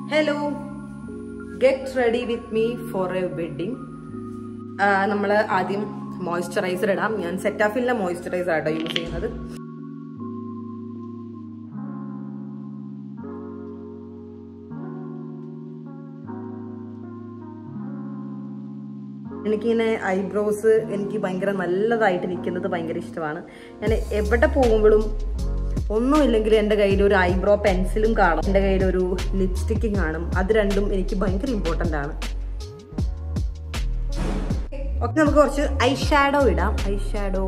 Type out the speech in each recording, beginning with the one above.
Hello, get ready with me for a wedding. നമ്മൾ ആദ്യം moisturiser ഇടാം. ഞാൻ സെറ്റാഫിലിന്റെ മോയ്സ്ചറൈസർ ആട്ടോ യൂസ് ചെയ്യുന്നത്. എനിക്കിങ്ങനെ ഐബ്രോസ് എനിക്ക് ഭയങ്കര നല്ലതായിട്ട് നിൽക്കുന്നത് ഭയങ്കര ഇഷ്ടമാണ്. ഞാൻ എവിടെ പോകുമ്പോഴും ഒന്നുമില്ലെങ്കിൽ എൻ്റെ കയ്യിൽ ഒരു ഐബ്രോ പെൻസിലും കാണും, എൻ്റെ കയ്യിൽ ഒരു ലിപ്സ്റ്റിക്കും കാണും. അത് രണ്ടും എനിക്ക് ഭയങ്കര ഇമ്പോർട്ടൻ്റ് ആണ്. ഓക്കെ, നമുക്ക് കുറച്ച് ഐ ഷാഡോ ഇടാം. ഐ ഷാഡോ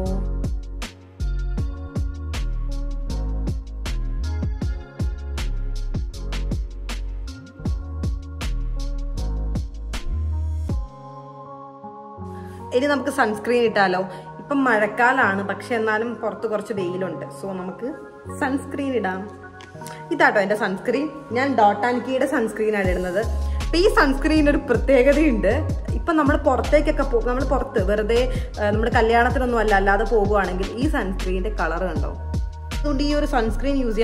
ഇനി നമുക്ക് സൺസ്ക്രീൻ ഇട്ടാലോ. ഇപ്പം മഴക്കാലാണ്, പക്ഷെ എന്നാലും പുറത്ത് കുറച്ച് വെയിലുണ്ട്. സോ നമുക്ക് സൺസ്ക്രീൻ ഇടാം. ഇതാട്ടോ എൻ്റെ സൺസ്ക്രീൻ. ഞാൻ ഡോട്ട് ആൻഡ് കീയുടെ സൺസ്ക്രീനാണ് ഇടുന്നത്. അപ്പം ഈ സൺസ്ക്രീൻ ഒരു പ്രത്യേകതയുണ്ട്. ഇപ്പം നമ്മൾ പുറത്തേക്കൊക്കെ നമ്മൾ പുറത്ത് വെറുതെ നമ്മുടെ കല്യാണത്തിനൊന്നും അല്ലാതെ പോകുവാണെങ്കിൽ ഈ സൺസ്ക്രീനിൻ്റെ കളർ കണ്ടോ. അതുകൊണ്ട് ഈ ഒരു സൺസ്ക്രീൻ യൂസ്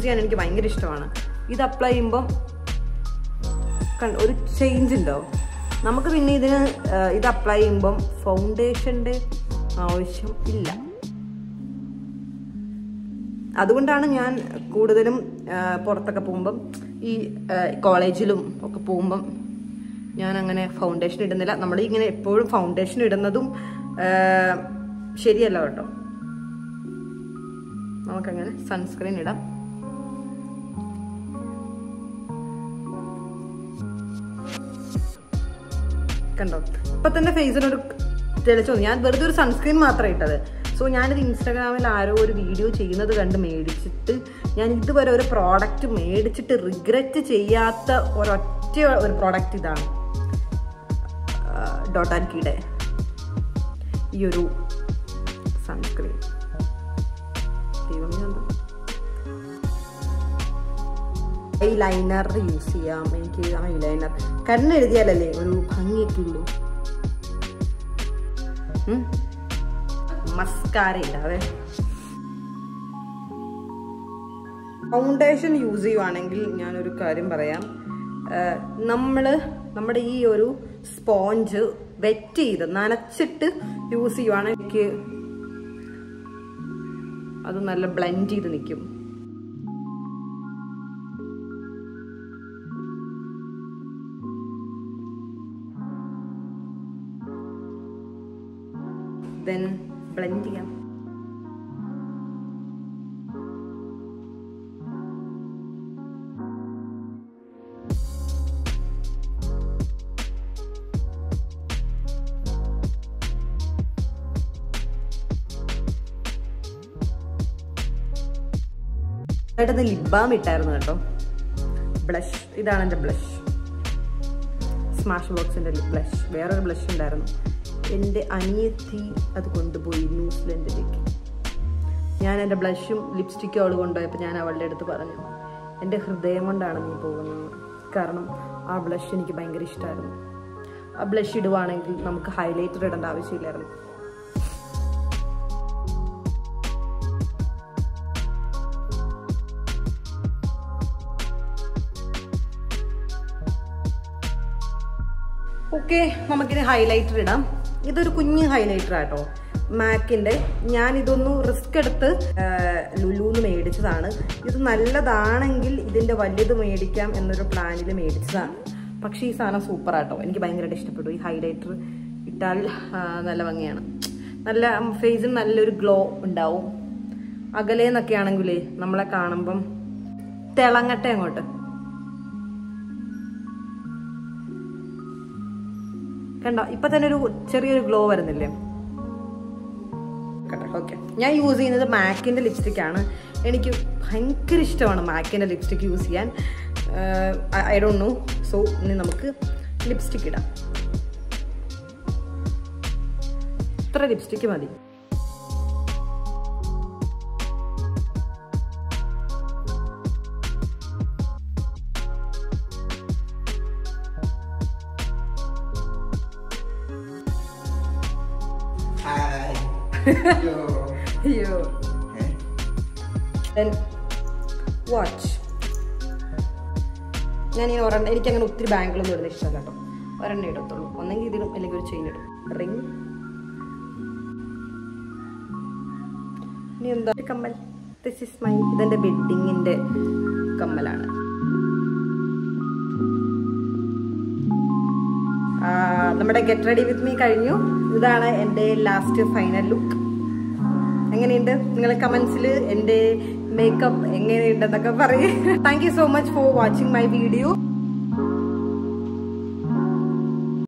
ചെയ്യാൻ എനിക്ക് ഭയങ്കര ഇഷ്ടമാണ്. ഇത് അപ്ലൈ ചെയ്യുമ്പം ഒരു ചേഞ്ച് ഉണ്ടോ. നമുക്ക് പിന്നെ ഇത് അപ്ലൈ ചെയ്യുമ്പം ഫൗണ്ടേഷൻ്റെ ആവശ്യം ഇല്ല. അതുകൊണ്ടാണ് ഞാൻ കൂടുതലും പുറത്തൊക്കെ പോകുമ്പം ഈ കോളേജിലും ഒക്കെ പോകുമ്പം ഞാൻ അങ്ങനെ ഫൗണ്ടേഷൻ ഇടുന്നില്ല. നമ്മൾ ഇങ്ങനെ എപ്പോഴും ഫൗണ്ടേഷൻ ഇടുന്നതും ശരിയല്ല കേട്ടോ. നമുക്കങ്ങനെ സൺസ്ക്രീൻ ഇടാം. കണ്ടോ, ഇപ്പൊ തന്നെ ഫേസിനൊരു തെളിച്ചു. ഞാൻ വെറുതെ ഒരു സൺസ്ക്രീൻ മാത്രമേ ഇട്ടത്. സോ ഞാനിത് ഇൻസ്റ്റാഗ്രാമിൽ ആരോ ഒരു വീഡിയോ ചെയ്യുന്നത് കണ്ട് മേടിച്ചിട്ട് ഞാൻ ഇതുവരെ ഒരു പ്രോഡക്റ്റ് മേടിച്ചിട്ട് റിഗ്രറ്റ് ചെയ്യാത്ത ഒരൊറ്റ ഒരു പ്രോഡക്റ്റ് ഇതാണ്. ഡോട്ട് ആൻഡ് കീയുടെ ഈ ഒരു സൺസ്ക്രീൻ. ഐലൈനർ യൂസ് ചെയ്യാം. എനിക്ക് ഐലൈനർ കണ്ണെഴുതിയാലല്ലേ ഒരു ഭംഗിയൊക്കെ ഉള്ളൂ. മസ്കാര ഇല്ലാതെ ഫൗണ്ടേഷൻ യൂസ് ചെയ്യുവാണെങ്കിൽ ഞാനൊരു കാര്യം പറയാം. നമ്മുടെ ഈ ഒരു സ്പോഞ്ച് വെറ്റ് ചെയ്ത് നനച്ചിട്ട് യൂസ് ചെയ്യുവാണെങ്കിൽ അത് നല്ല ബ്ലെൻഡ് ചെയ്ത് നിൽക്കും. then blend ചെയ്യാം. ലിപ് ബാം ഇട്ടായിരുന്നു കേട്ടോ. ബ്ലഷ്, ഇതാണ് എൻ്റെ ബ്ലഷ്. സ്മാഷ് ബോക്സിന്റെ ബ്ലഷ്. വേറൊരു ബ്ലഷ് ഉണ്ടായിരുന്നു, എൻ്റെ അനിയത്തി അത് കൊണ്ടുപോയി ന്യൂസിലൻഡിലേക്ക്. ഞാൻ എൻ്റെ ബ്ലഷും ലിപ്സ്റ്റിക്കും അവൾ കൊണ്ടുപോയപ്പോൾ ഞാൻ അവളുടെ അടുത്ത് പറഞ്ഞു, എൻ്റെ ഹൃദയം കൊണ്ടാണ് നീ പോകുന്നത്. കാരണം ആ ബ്ലഷ് എനിക്ക് ഭയങ്കര ഇഷ്ടമായിരുന്നു. ആ ബ്ലഷ് ഇടുവാണെങ്കിൽ നമുക്ക് ഹൈലൈറ്റർ ഇടേണ്ട ആവശ്യമില്ലായിരുന്നു. ഓക്കെ, നമുക്കിനി ഹൈലൈറ്റർ ഇടാം. ഇതൊരു കുഞ്ഞ് ഹൈലൈറ്റർ ആട്ടോ, മാക്കിൻ്റെ. ഞാനിതൊന്ന് റിസ്ക് എടുത്ത് ലുലുന്ന് മേടിച്ചതാണ്. ഇത് നല്ലതാണെങ്കിൽ ഇതിൻ്റെ വലുത് മേടിക്കാം എന്നൊരു പ്ലാനിൽ മേടിച്ചതാണ്. പക്ഷേ ഈ സാധനം സൂപ്പറാട്ടോ, എനിക്ക് ഭയങ്കരമായിട്ട് ഇഷ്ടപ്പെട്ടു. ഈ ഹൈലൈറ്റർ ഇട്ടാൽ നല്ല ഭംഗിയാണ്. നല്ല ഫേസിന് നല്ലൊരു ഗ്ലോ ഉണ്ടാവും. അകലേന്നൊക്കെ ആണെങ്കിലേ നമ്മളെ കാണുമ്പം തിളങ്ങട്ടെ അങ്ങോട്ട്. കണ്ടോ, ഇപ്പൊ തന്നെ ഒരു ചെറിയൊരു ഗ്ലോ വരുന്നില്ലേ. ഓക്കെ, ഞാൻ യൂസ് ചെയ്യുന്നത് മാക്കിന്റെ ലിപ്സ്റ്റിക് ആണ്. എനിക്ക് ഭയങ്കര ഇഷ്ടമാണ് മാക്കിന്റെ ലിപ്സ്റ്റിക് യൂസ് ചെയ്യാൻ. I don't know. സോ ഇനി നമുക്ക് ലിപ്സ്റ്റിക് ഇടാം. ഇത്ര ലിപ്സ്റ്റിക് മതി. Yo. Then watch. ഞാനിങ്ങനെ ഒരെണ്ണം, എനിക്കങ്ങനെ ഒത്തിരി ബാങ്കിളൊന്നും ഇടുന്ന ഇഷ്ടമല്ല കേട്ടോ. ഒരെണ്ണം ഇടത്തുള്ളൂ. ഒന്നെങ്കിൽ ഇതിടും അല്ലെങ്കിൽ ഒരു ചെയിൻ ഇടും. റിങ്. ഇനി എന്താ കമ്മൽ? ദിസ് ഇസ് മൈ, ഇതെൻ്റെ വെഡ്ഡിങ്ങിൻ്റെ കമ്മലാണ്. നമ്മുടെ ഗെറ്റ് റെഡി വിത്ത് മീ കഴിഞ്ഞു. ഇതാണ് എൻ്റെ ലാസ്റ്റ് ഫൈനൽ ലുക്ക്. എങ്ങനെയുണ്ട്? നിങ്ങൾ കമന്റ്സിൽ എൻ്റെ മേക്കപ്പ് എങ്ങനെയുണ്ടെന്നൊക്കെ പറയും. Thank you so much for watching my video.